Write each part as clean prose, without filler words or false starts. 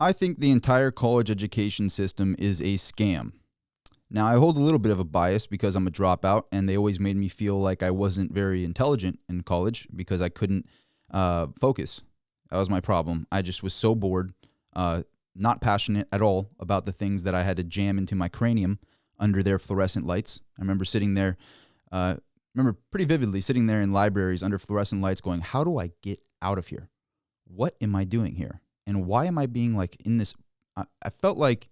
I think the entire college education system is a scam. Now, I hold a little bit of a bias because I'm a dropout, and they always made me feel like I wasn't very intelligent in college because I couldn't focus. That was my problem. I just was so bored, not passionate at all about the things that I had to jam into my cranium under their fluorescent lights. I remember sitting there, remember pretty vividly sitting there in libraries under fluorescent lights going, how do I get out of here? What am I doing here? And why am I being like in this? I felt like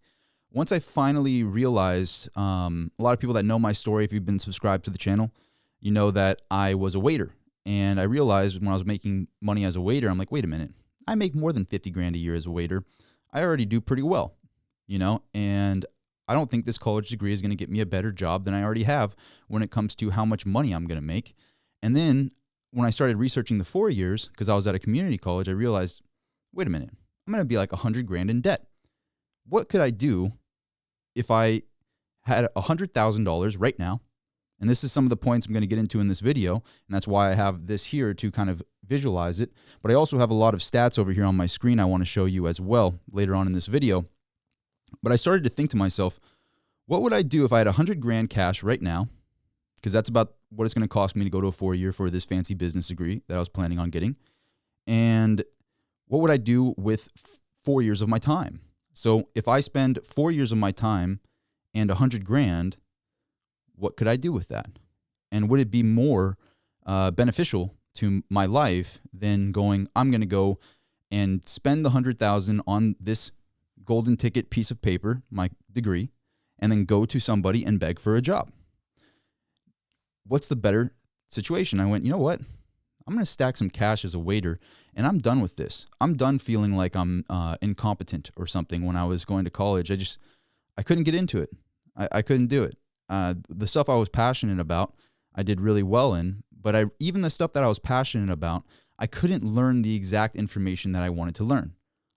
once I finally realized, a lot of people that know my story, if you've been subscribed to the channel, you know that I was a waiter. And I realized when I was making money as a waiter, I'm like, wait a minute, I make more than 50 grand a year as a waiter. I already do pretty well, and I don't think this college degree is going to get me a better job than I already have when it comes to how much money I'm going to make. And then when I started researching the 4 years, because I was at a community college, I realized, wait a minute, I'm going to be like 100 grand in debt. What could I do if I had $100,000 right now? And this is some of the points I'm going to get into in this video, and that's why I have this here to kind of visualize it. But I also have a lot of stats over here on my screen I want to show you as well later on in this video. But I started to think to myself, what would I do if I had 100 grand cash right now? Because that's about what it's going to cost me to go to a 4-year for this fancy business degree that I was planning on getting. And what would I do with 4 years of my time? So if I spend 4 years of my time and 100 grand, what could I do with that? And would it be more beneficial to my life than going, I'm going to go and spend the 100,000 on this golden ticket piece of paper, my degree, and then go to somebody and beg for a job? What's the better situation? I went, you know what? I'm going to stack some cash as a waiter, and I'm done with this. I'm done feeling like I'm incompetent or something when I was going to college. I couldn't get into it. I couldn't do it. The stuff I was passionate about, I did really well in, but even the stuff that I was passionate about, I couldn't learn the exact information that I wanted to learn.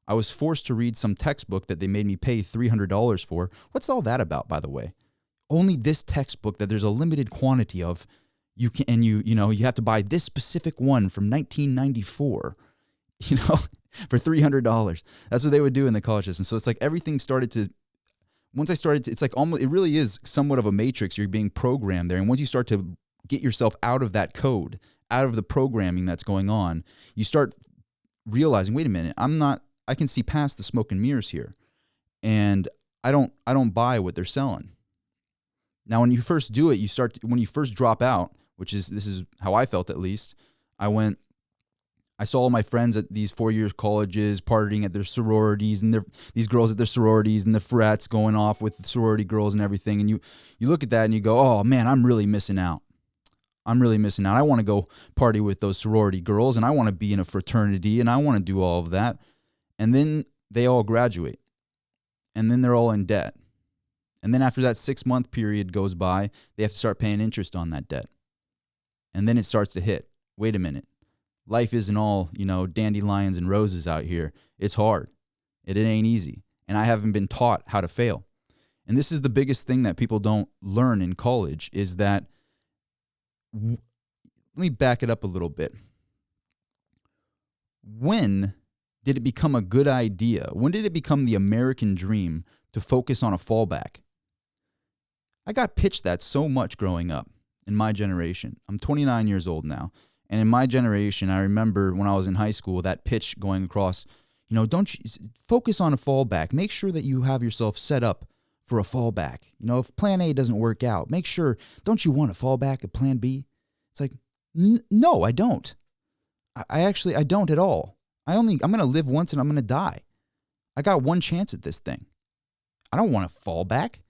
I was forced to read some textbook that they made me pay $300 for. What's all that about, by the way? Only this textbook that there's a limited quantity of. You have to buy this specific one from 1994, for $300. That's what they would do in the college system. So it's like everything started to, it's like almost, it really is somewhat of a matrix. You're being programmed there. And once you start to get yourself out of that code, out of the programming that's going on, you start realizing, wait a minute, I can see past the smoke and mirrors here. And I don't buy what they're selling. Now, when you first do it, when you first drop out, this is how I felt at least. I saw all my friends at these 4-year colleges partying at their sororities, and these girls at their sororities and the frats going off with the sorority girls and everything. And you look at that and you go, oh man, I'm really missing out. I want to go party with those sorority girls, and I want to be in a fraternity, and I want to do all of that. And then they all graduate, and then they're all in debt. And then after that 6-month period goes by, they have to start paying interest on that debt. And then it starts to hit. Wait a minute. Life isn't all, dandelions and roses out here. It's hard. It ain't easy. And I haven't been taught how to fail. And this is the biggest thing that people don't learn in college is that, let me back it up a little bit. When did it become a good idea? When did it become the American dream to focus on a fallback? I got pitched that so much growing up in my generation. I'm 29 years old now. And in my generation, I remember when I was in high school, that pitch going across, don't you focus on a fallback. Make sure that you have yourself set up for a fallback. If plan A doesn't work out, make sure, don't you want a fallback, a plan B? It's like, no, I don't. I don't at all. I'm going to live once and I'm going to die. I got one chance at this thing. I don't want to fall back.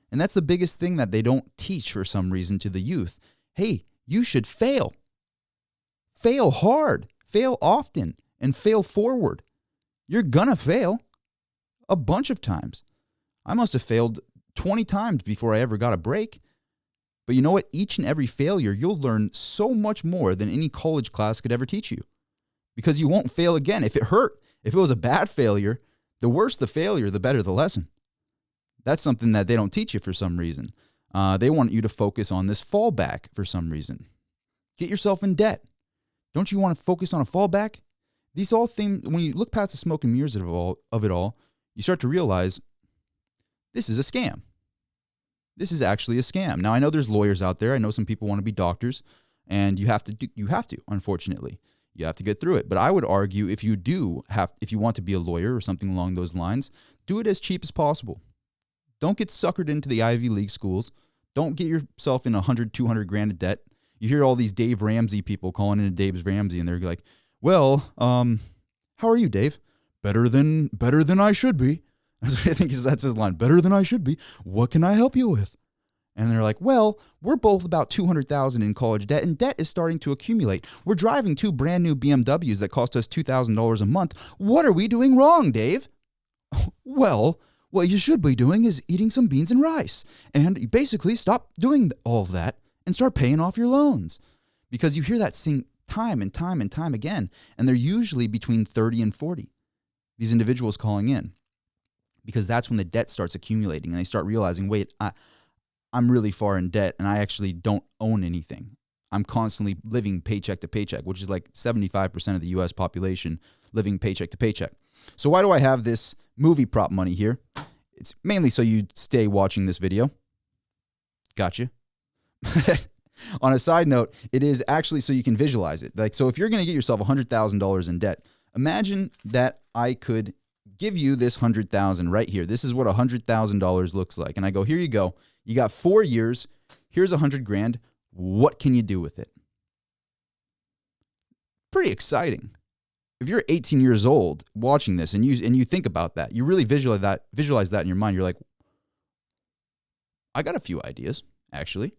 And that's the biggest thing that they don't teach for some reason to the youth. Hey, you should fail. Fail hard, fail often, and fail forward. You're going to fail a bunch of times. I must have failed 20 times before I ever got a break. But you know what? Each and every failure, you'll learn so much more than any college class could ever teach you. Because you won't fail again. If it hurt, if it was a bad failure, the worse the failure, the better the lesson. That's something that they don't teach you for some reason. They want you to focus on this fallback for some reason. Get yourself in debt. Don't you want to focus on a fallback? These all things, when you look past the smoke and mirrors of it all, you start to realize this is a scam. This is actually a scam. Now, I know there's lawyers out there. I know some people want to be doctors, and you have to, unfortunately. You have to get through it. But I would argue if you want to be a lawyer or something along those lines, do it as cheap as possible. Don't get suckered into the Ivy League schools. Don't get yourself in 100, 200 grand of debt. You hear all these Dave Ramsey people calling into Dave Ramsey, and they're like, well, how are you, Dave? Better than I should be. That's what I think that's his line. Better than I should be. What can I help you with? And they're like, well, we're both about $200,000 in college debt, and debt is starting to accumulate. We're driving 2 brand new BMWs that cost us $2,000 a month. What are we doing wrong, Dave? Well, what you should be doing is eating some beans and rice, and basically stop doing all of that and start paying off your loans. Because you hear that sing time and time and time again, and they're usually between 30 and 40, these individuals calling in, because that's when the debt starts accumulating, and they start realizing, wait, I'm really far in debt, and I actually don't own anything. I'm constantly living paycheck to paycheck, which is like 75% of the U.S. population living paycheck to paycheck. So why do I have this movie prop money here? It's mainly so you stay watching this video. Gotcha. On a side note, it is actually so you can visualize it. Like, so if you're going to get yourself $100,000 in debt, imagine that I could give you this $100,000 right here. This is what $100,000 looks like. And I go, here you go. You got 4 years. Here's $100,000. What can you do with it? Pretty exciting. If you're 18 years old watching this and you think about that, you really visualize that in your mind. You're like, I got a few ideas, actually.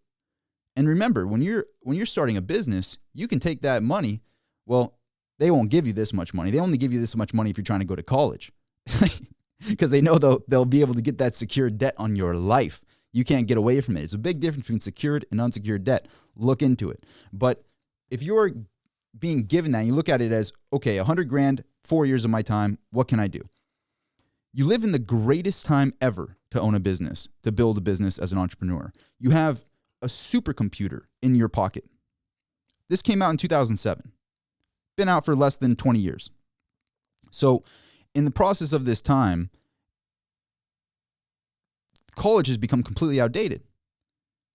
And remember, when you're starting a business, you can take that money. Well, they won't give you this much money. They only give you this much money if you're trying to go to college, because they know they'll be able to get that secured debt on your life. You can't get away from it. It's a big difference between secured and unsecured debt. Look into it. But if you're being given that, and you look at it as, okay, $100,000, 4 years of my time, what can I do? You live in the greatest time ever to own a business, to build a business as an entrepreneur. You have a supercomputer in your pocket. This came out in 2007. Been out for less than 20 years. So in the process of this time, college has become completely outdated.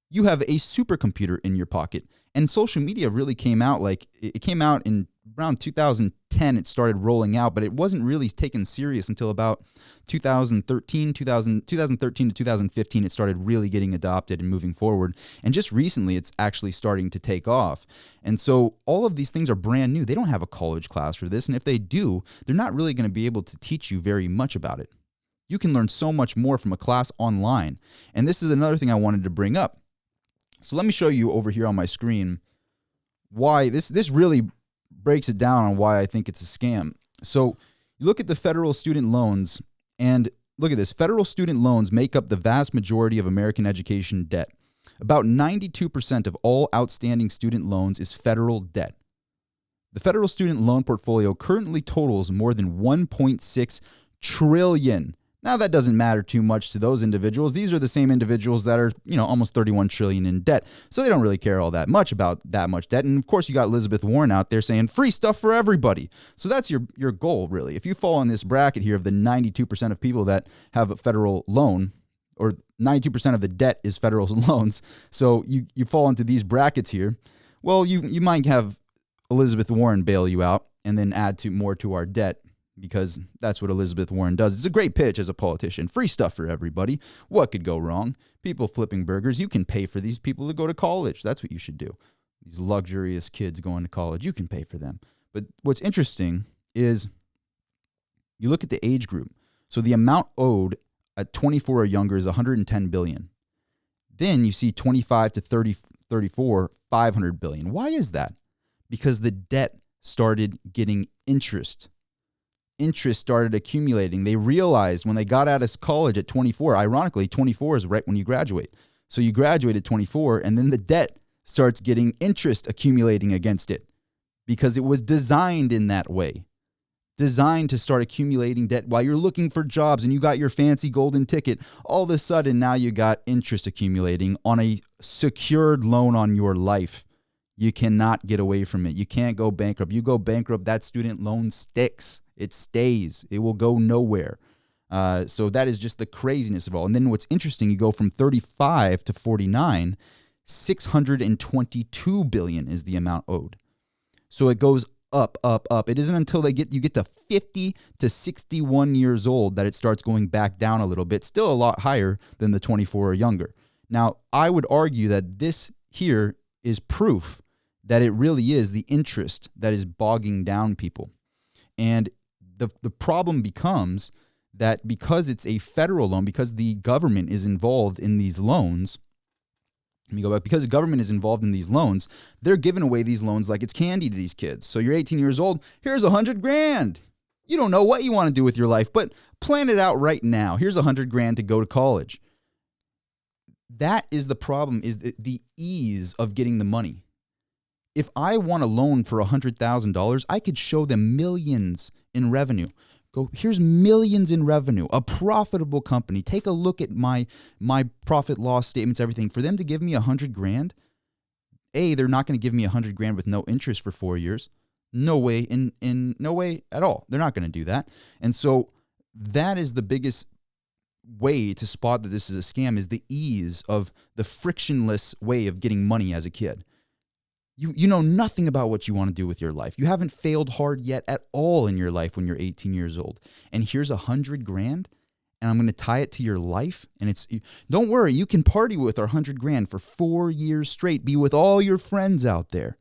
You have a supercomputer in your pocket, and social media really came out it came out in around 2010. It started rolling out, but it wasn't really taken serious until about 2013 to 2015. It started really getting adopted and moving forward. And just recently, it's actually starting to take off. And so all of these things are brand new. They don't have a college class for this. And if they do, they're not really going to be able to teach you very much about it. You can learn so much more from a class online. And this is another thing I wanted to bring up. So let me show you over here on my screen why this really breaks it down on why I think it's a scam. So you look at the federal student loans, and look at this. Federal student loans make up the vast majority of American education debt. About 92% of all outstanding student loans is federal debt. The federal student loan portfolio currently totals more than $1.6 trillion. Now, that doesn't matter too much to those individuals. These are the same individuals that are, almost $31 trillion in debt. So they don't really care all that much about that much debt. And of course, you got Elizabeth Warren out there saying free stuff for everybody. So that's your goal, really. If you fall in this bracket here of the 92% of people that have a federal loan, or 92% of the debt is federal loans, so you fall into these brackets here, well, you might have Elizabeth Warren bail you out and then add more to our debt, because that's what Elizabeth Warren does. It's a great pitch as a politician. Free stuff for everybody. What could go wrong? People flipping burgers. You can pay for these people to go to college. That's what you should do. These luxurious kids going to college, you can pay for them. But what's interesting is you look at the age group. So the amount owed at 24 or younger is $110 billion. Then you see 25 to 34, $500 billion. Why is that? Because the debt started getting interest. Interest started accumulating. They realized when they got out of college at 24, ironically, 24 is right when you graduate. So you graduate at 24, and then the debt starts getting interest accumulating against it, because it was designed in that way. Designed to start accumulating debt while you're looking for jobs and you got your fancy golden ticket. All of a sudden, now you got interest accumulating on a secured loan on your life. You cannot get away from it. You can't go bankrupt. You go bankrupt, that student loan sticks. It stays. It will go nowhere. So that is just the craziness of all. And then what's interesting, you go from 35 to 49, 622 billion is the amount owed. So it goes up, up, up. It isn't until you get to 50 to 61 years old that it starts going back down a little bit. Still a lot higher than the 24 or younger. Now, I would argue that this here is proof that it really is the interest that is bogging down people. And the problem becomes that because it's a federal loan, because the government is involved in these loans, let me go back, because the government is involved in these loans, they're giving away these loans like it's candy to these kids. So you're 18 years old, here's $100,000. You don't know what you want to do with your life, but plan it out right now. Here's $100,000 to go to college. That is the problem, is the ease of getting the money. If I want a loan for $100,000, I could show them millions in revenue. Go, here's millions in revenue, a profitable company. Take a look at my profit loss statements, everything. For them to give me $100,000, they're not going to give me $100,000 with no interest for 4 years. No way, in no way at all. They're not going to do that. And so that is the biggest way to spot that this is a scam, is the ease of the frictionless way of getting money as a kid. You know nothing about what you want to do with your life. You haven't failed hard yet at all in your life when you're 18 years old. And here's $100,000, and I'm going to tie it to your life. And don't worry, you can party with our $100,000 for 4 years straight. Be with all your friends out there.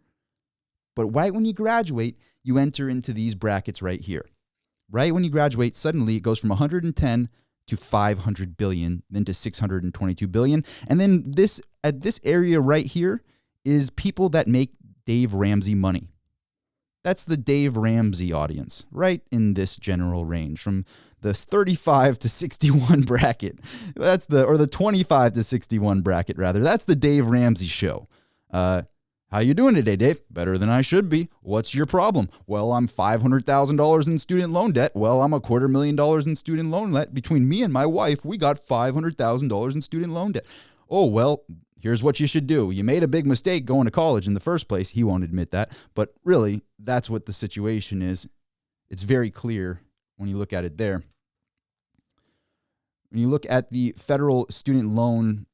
But right when you graduate, you enter into these brackets right here. Right when you graduate, suddenly it goes from 110 to 500 billion, then to 622 billion. And then at this area right here is people that make Dave Ramsey money. That's the Dave Ramsey audience, right in this general range, from the 35 to 61 bracket. Or the 25 to 61 bracket, rather. That's the Dave Ramsey show. How you doing today, Dave? Better than I should be. What's your problem? Well, I'm $500,000 in student loan debt. Well, I'm $250,000 in student loan debt. Between me and my wife, we got $500,000 in student loan debt. Oh, well, here's what you should do. You made a big mistake going to college in the first place. He won't admit that. But really, that's what the situation is. It's very clear when you look at it there. When you look at the federal student loan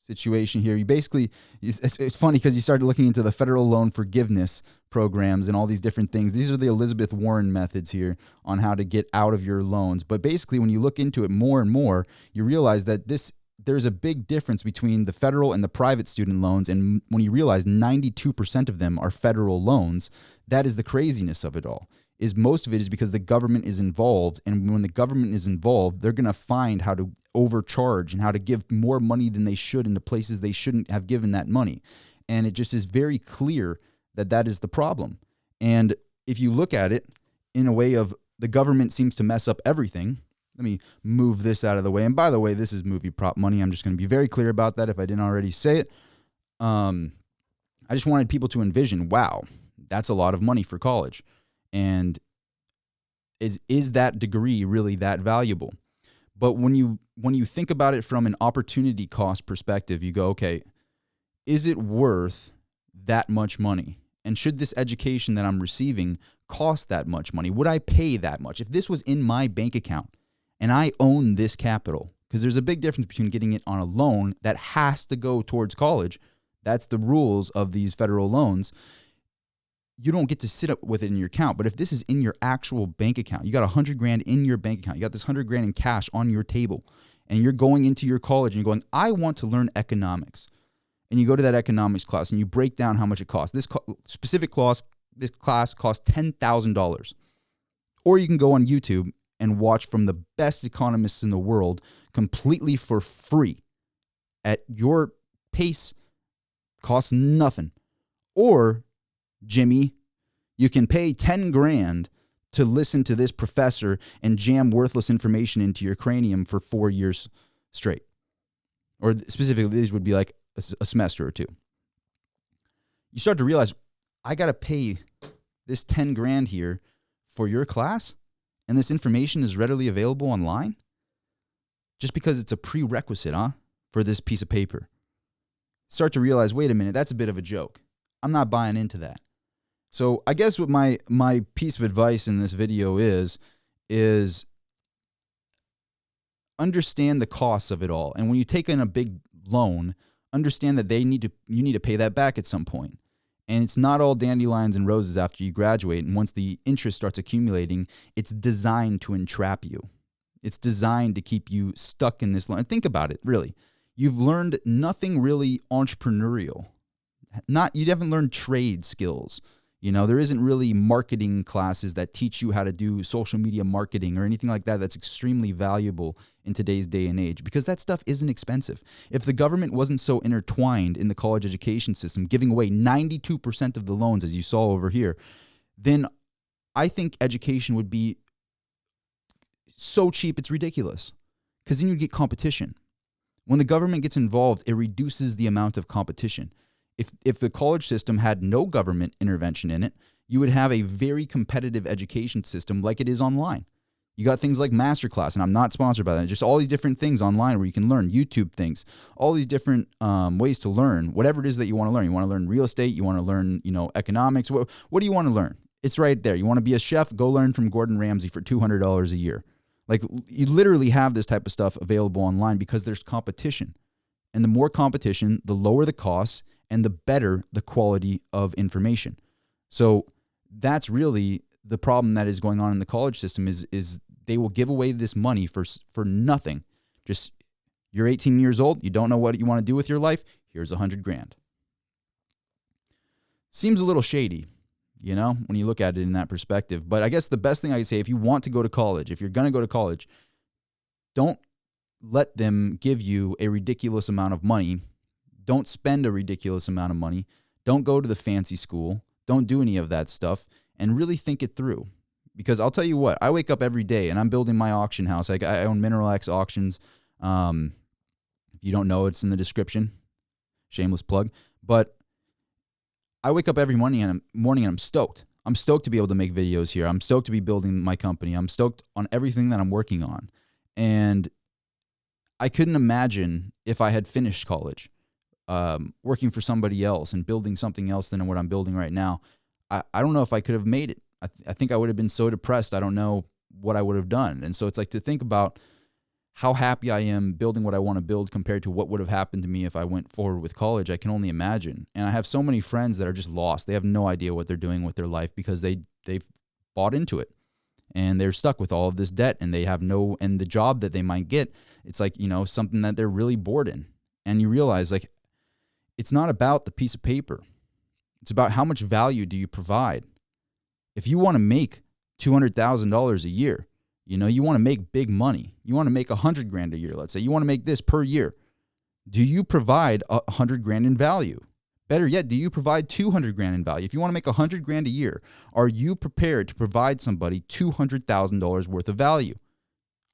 situation here, you basically, it's funny because you started looking into the federal loan forgiveness programs and all these different things. These are the Elizabeth Warren methods here on how to get out of your loans. But basically, when you look into it more and more, you realize that there's a big difference between the federal and the private student loans. And when you realize 92% of them are federal loans, that is the craziness of it all. Is most of it is because the government is involved. And when the government is involved, they're going to find how to overcharge and how to give more money than they should in the places they shouldn't have given that money. And it just is very clear that is the problem. And if you look at it in a way of the government seems to mess up everything. Let me move this out of the way. And by the way, this is movie prop money. I'm just going to be very clear about that if I didn't already say it. I just wanted people to envision, wow, that's a lot of money for college. And is that degree really that valuable? But when you think about it from an opportunity cost perspective, you go, okay, is it worth that much money? And should this education that I'm receiving cost that much money? Would I pay that much? If this was in my bank account and I own this capital, because there's a big difference between getting it on a loan that has to go towards college. That's the rules of these federal loans. You don't get to sit up with it in your account. But if this is in your actual bank account, you got $100,000 in your bank account, you got this $100,000 in cash on your table, and you're going into your college and you're going, I want to learn economics. And you go to that economics class and you break down how much it costs. This specific class, this class costs $10,000. Or you can go on YouTube and watch from the best economists in the world completely for free at your pace, costs nothing. Or, Jimmy, you can pay $10,000 to listen to this professor and jam worthless information into your cranium for 4 years straight. Or specifically, these would be like a semester or two. You start to realize, I got to pay this $10,000 here for your class, and this information is readily available online? Just because it's a prerequisite, huh? for this piece of paper. Start to realize, wait a minute, that's a bit of a joke. I'm not buying into that. So I guess what my piece of advice in this video is understand the costs of it all. And when you take in a big loan, understand that you need to pay that back at some point. And it's not all dandelions and roses after you graduate. And once the interest starts accumulating, it's designed to entrap you. It's designed to keep you stuck in this loan. Think about it, really. You've learned nothing really entrepreneurial. You haven't learned trade skills. There isn't really marketing classes that teach you how to do social media marketing or anything like that that's extremely valuable in today's day and age, because that stuff isn't expensive. If the government wasn't so intertwined in the college education system, giving away 92% of the loans, as you saw over here, then I think education would be so cheap it's ridiculous, because then you get competition. When the government gets involved, it reduces the amount of competition. If the college system had no government intervention in it, you would have a very competitive education system like it is online. You got things like Masterclass, and I'm not sponsored by that, just all these different things online where you can learn, YouTube things, all these different ways to learn whatever it is that you want to learn. You want to learn real estate, you want to learn, economics. What do you want to learn? It's right there. You want to be a chef? Go learn from Gordon Ramsay for $200 a year. Like, you literally have this type of stuff available online because there's competition. And the more competition, the lower the costs, and the better the quality of information. So that's really the problem that is going on in the college system is they will give away this money for nothing. Just, you're 18 years old, you don't know what you want to do with your life, here's $100,000. Seems a little shady, when you look at it in that perspective. But I guess the best thing I can say, if you want to go to college, if you're going to go to college, don't let them give you a ridiculous amount of money. Don't spend a ridiculous amount of money. Don't go to the fancy school. Don't do any of that stuff, and really think it through. Because I'll tell you what, I wake up every day and I'm building my auction house. I own Mineral X Auctions. If you don't know, it's in the description. Shameless plug. But I wake up every morning and I'm stoked. I'm stoked to be able to make videos here. I'm stoked to be building my company. I'm stoked on everything that I'm working on. And I couldn't imagine if I had finished college, working for somebody else and building something else than what I'm building right now. I don't know if I could have made it. I think I would have been so depressed. I don't know what I would have done. And so it's like, to think about how happy I am building what I want to build compared to what would have happened to me if I went forward with college. I can only imagine. And I have so many friends that are just lost. They have no idea what they're doing with their life because they've bought into it. And they're stuck with all of this debt, and and the job that they might get, it's like, something that they're really bored in. And you realize, like, it's not about the piece of paper. It's about how much value do you provide. If you want to make $200,000 a year, you want to make big money. You want to make $100,000 a year. Let's say you want to make this per year. Do you provide $100,000 in value? Better yet, do you provide $200,000 in value? If you want to make $100,000 a year, are you prepared to provide somebody $200,000 worth of value?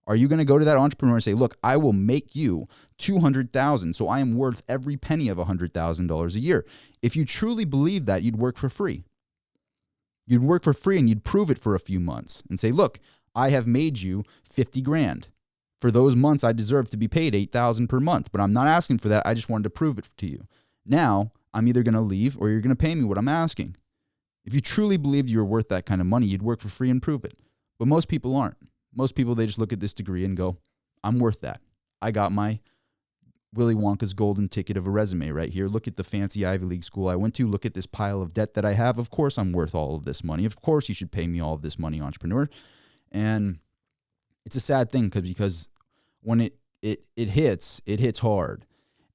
Are you going to go to that entrepreneur and say, look, I will make you $200,000, so I am worth every penny of $100,000 a year? If you truly believe that, you'd work for free. You'd work for free and you'd prove it for a few months and say, look, I have made you $50,000. For those months, I deserve to be paid $8,000 per month, but I'm not asking for that. I just wanted to prove it to you. Now, I'm either going to leave or you're going to pay me what I'm asking. If you truly believed you were worth that kind of money, you'd work for free and prove it. But most people aren't. Most people, they just look at this degree and go, I'm worth that. I got my Willy Wonka's golden ticket of a resume right here. Look at the fancy Ivy League school I went to. Look at this pile of debt that I have. Of course I'm worth all of this money. Of course you should pay me all of this money, entrepreneur. And it's a sad thing because when it hits hard.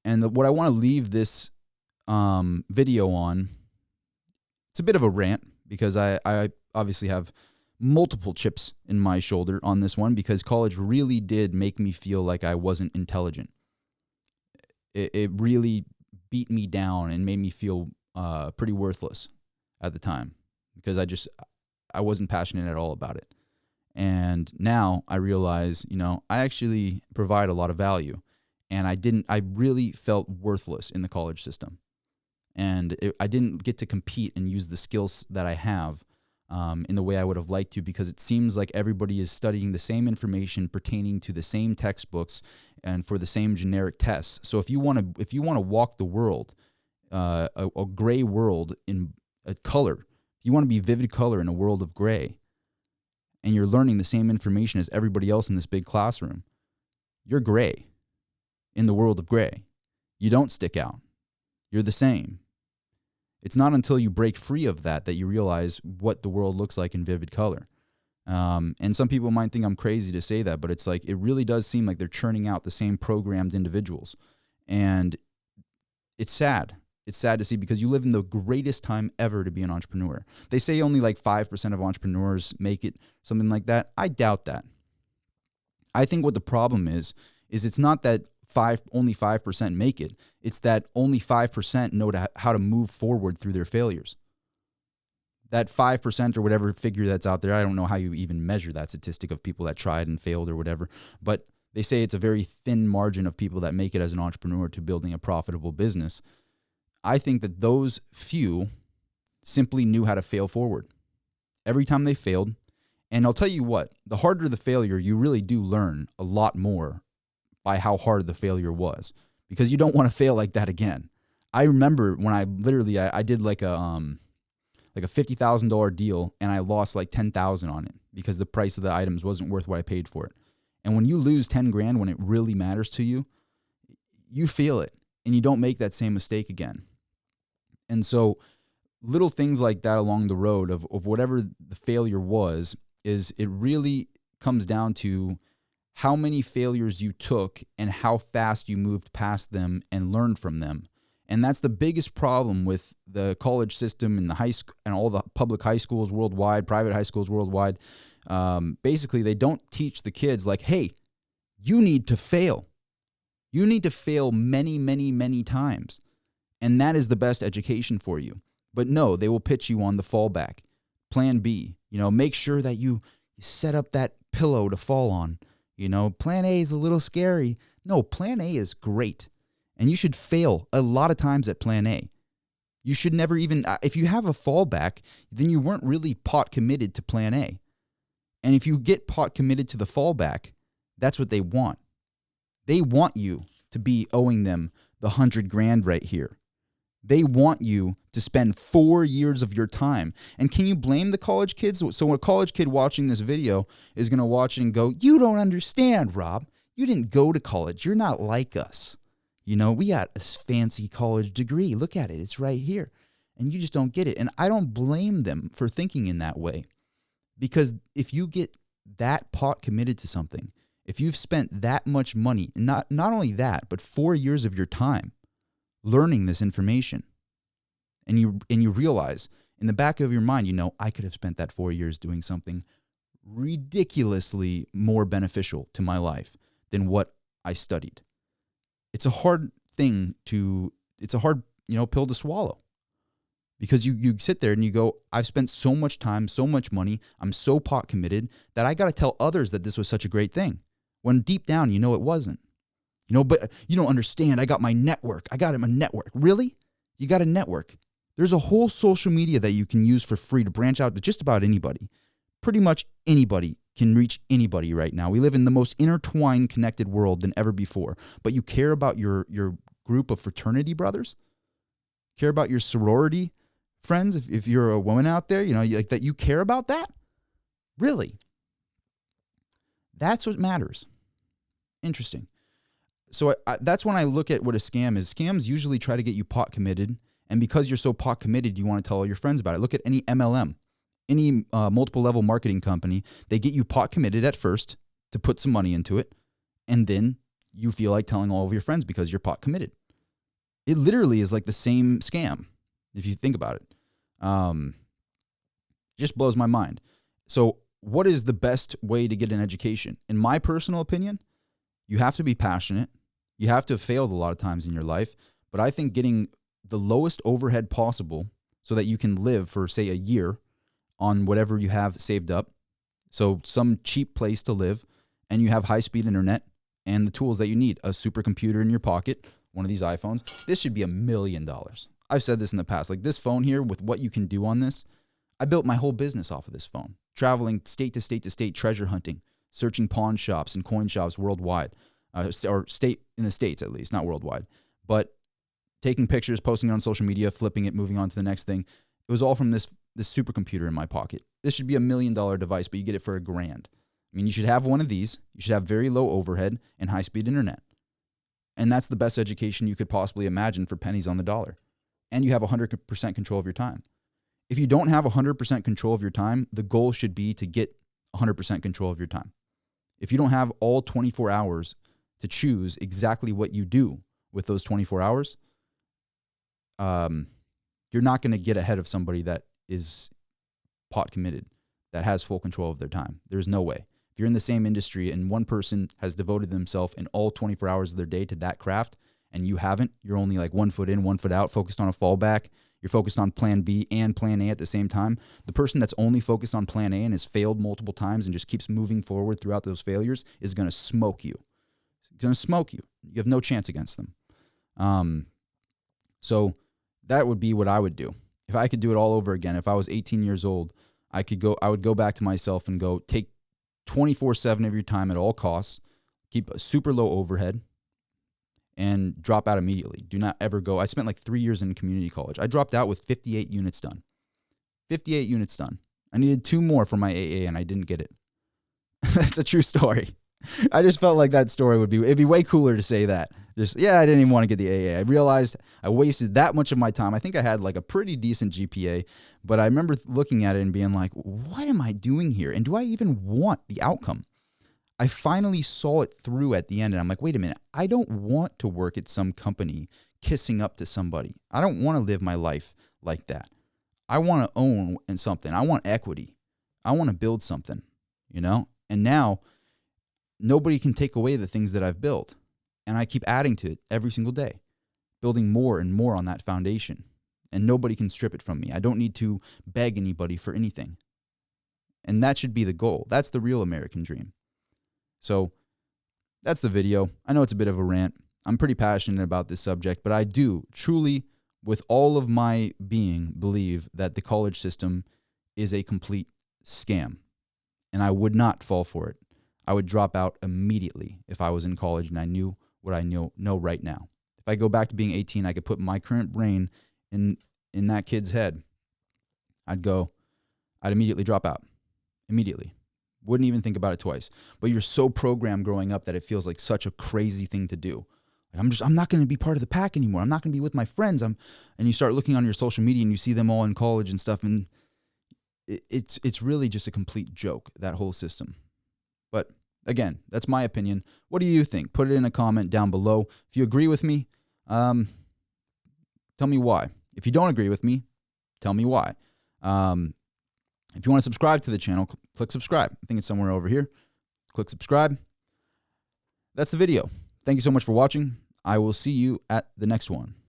And what I want to leave this video on, it's a bit of a rant because I obviously have multiple chips in my shoulder on this one because college really did make me feel like I wasn't intelligent. It really beat me down and made me feel pretty worthless at the time because I wasn't passionate at all about it. And now I realize, I actually provide a lot of value, and I really felt worthless in the college system. And I didn't get to compete and use the skills that I have in the way I would have liked to, because it seems like everybody is studying the same information pertaining to the same textbooks and for the same generic tests. So if you want to walk the world, a gray world in a color, if you want to be vivid color in a world of gray, and you're learning the same information as everybody else in this big classroom, you're gray in the world of gray. You don't stick out. You're the same. It's not until you break free of that you realize what the world looks like in vivid color. And some people might think I'm crazy to say that, but it's like, it really does seem like they're churning out the same programmed individuals. And it's sad. It's sad to see, because you live in the greatest time ever to be an entrepreneur. They say only like 5% of entrepreneurs make it, something like that. I doubt that. I think what the problem is it's not that only 5% make it. It's that only 5% know how to move forward through their failures. That 5% or whatever figure that's out there, I don't know how you even measure that statistic of people that tried and failed or whatever, but they say it's a very thin margin of people that make it as an entrepreneur to building a profitable business. I think that those few simply knew how to fail forward. Every time they failed, and I'll tell you what, the harder the failure, you really do learn a lot more by how hard the failure was, because you don't want to fail like that again. I remember when I did like a $50,000 deal, and I lost like $10,000 on it because the price of the items wasn't worth what I paid for it. And when you lose 10 grand, when it really matters to you, you feel it, and you don't make that same mistake again. And so little things like that along the road of whatever the failure was, is it really comes down to how many failures you took and how fast you moved past them and learned from them. And that's the biggest problem with the college system and the high school and all the public high schools worldwide, private high schools worldwide. Basically, they don't teach the kids like, hey, you need to fail. You need to fail many, many, many times. And that is the best education for you. But no, they will pitch you on the fallback. Plan B, make sure that you set up that pillow to fall on. Plan A is a little scary. No, plan A is great. And you should fail a lot of times at plan A. You should never even, if you have a fallback, then you weren't really pot committed to plan A. And if you get pot committed to the fallback, that's what they want. They want you to be owing them the 100 grand right here. They want you to spend 4 years of your time. And can you blame the college kids? So a college kid watching this video is going to watch it and go, you don't understand, Rob. You didn't go to college. You're not like us. We got a fancy college degree. Look at it. It's right here. And you just don't get it. And I don't blame them for thinking in that way. Because if you get that pot committed to something, if you've spent that much money, not only that, but 4 years of your time learning this information, and you realize in the back of your mind, I could have spent that 4 years doing something ridiculously more beneficial to my life than what I studied. It's a hard pill to swallow, because you sit there and you go, I've spent so much time, so much money, I'm so pot committed that I got to tell others that this was such a great thing, when deep down, it wasn't. But you don't understand. I got my network. I got a network. Really? You got a network. There's a whole social media that you can use for free to branch out to just about anybody. Pretty much anybody can reach anybody right now. We live in the most intertwined, connected world than ever before. But you care about your group of fraternity brothers? Care about your sorority friends? If you're a woman out there, like that, you care about that? Really? That's what matters. Interesting. So that's when I look at what a scam is. Scams usually try to get you pot committed. And because you're so pot committed, you want to tell all your friends about it. Look at any MLM, any multiple level marketing company. They get you pot committed at first to put some money into it. And then you feel like telling all of your friends because you're pot committed. It literally is like the same scam, if you think about it. Just blows my mind. So what is the best way to get an education? In my personal opinion, you have to be passionate. You have to have failed a lot of times in your life. But I think getting the lowest overhead possible so that you can live for, say, a year on whatever you have saved up. So some cheap place to live, and you have high-speed internet and the tools that you need. A supercomputer in your pocket, one of these iPhones. This should be $1 million. I've said this in the past. Like this phone here, with what you can do on this, I built my whole business off of this phone, traveling state to state to state, treasure hunting, searching pawn shops and coin shops worldwide, or state in the States at least, not worldwide, but taking pictures, posting it on social media, flipping it, moving on to the next thing. It was all from this supercomputer in my pocket. This should be $1 million device, but you get it for $1,000. I mean, you should have one of these. You should have very low overhead and high-speed internet. And that's the best education you could possibly imagine for pennies on the dollar. And you have 100% control of your time. If you don't have 100% control of your time, the goal should be to get 100% control of your time. If you don't have all 24 hours to choose exactly what you do with those 24 hours, you're not going to get ahead of somebody that is pot committed, that has full control of their time. There's no way. If you're in the same industry and one person has devoted themselves in all 24 hours of their day to that craft and you haven't, you're only like 1 foot in, 1 foot out, focused on a fallback, you're focused on plan B and plan A at the same time. The person that's only focused on plan A and has failed multiple times and just keeps moving forward throughout those failures is going to smoke you. It's going to smoke you. You have no chance against them. So that would be what I would do. If I could do it all over again, if I was 18 years old, I would go back to myself and go take 24/7 of your time at all costs, keep a super low overhead, and drop out immediately. Do not ever go. I spent like 3 years in community college. I dropped out with 58 units done. 58 units done. I needed 2 more for my AA and I didn't get it. That's a true story. I just felt like that story it'd be way cooler to say that. I didn't even want to get the AA. I realized I wasted that much of my time. I think I had like a pretty decent GPA, but I remember looking at it and being like, what am I doing here? And do I even want the outcome? I finally saw it through at the end and I'm like, wait a minute. I don't want to work at some company kissing up to somebody. I don't want to live my life like that. I want to own something. I want equity. I want to build something, And now nobody can take away the things that I've built. And I keep adding to it every single day, building more and more on that foundation. And nobody can strip it from me. I don't need to beg anybody for anything. And that should be the goal. That's the real American dream. So that's the video. I know it's a bit of a rant. I'm pretty passionate about this subject, but I do truly, with all of my being, believe that the college system is a complete scam. And I would not fall for it. I would drop out immediately if I was in college and I knew what I know right now. If I go back to being 18, I could put my current brain in that kid's head. I'd immediately drop out. Immediately. Wouldn't even think about it twice. But you're so programmed growing up that it feels like such a crazy thing to do. I'm not going to be part of the pack anymore. I'm not going to be with my friends. And you start looking on your social media and you see them all in college and stuff, and it's really just a complete joke, that whole system. But again, that's my opinion. What do you think? Put it in a comment down below. If you agree with me, tell me why. If you don't agree with me, tell me why. If you want to subscribe to the channel, click subscribe. I think it's somewhere over here. Click subscribe. That's the video. Thank you so much for watching. I will see you at the next one.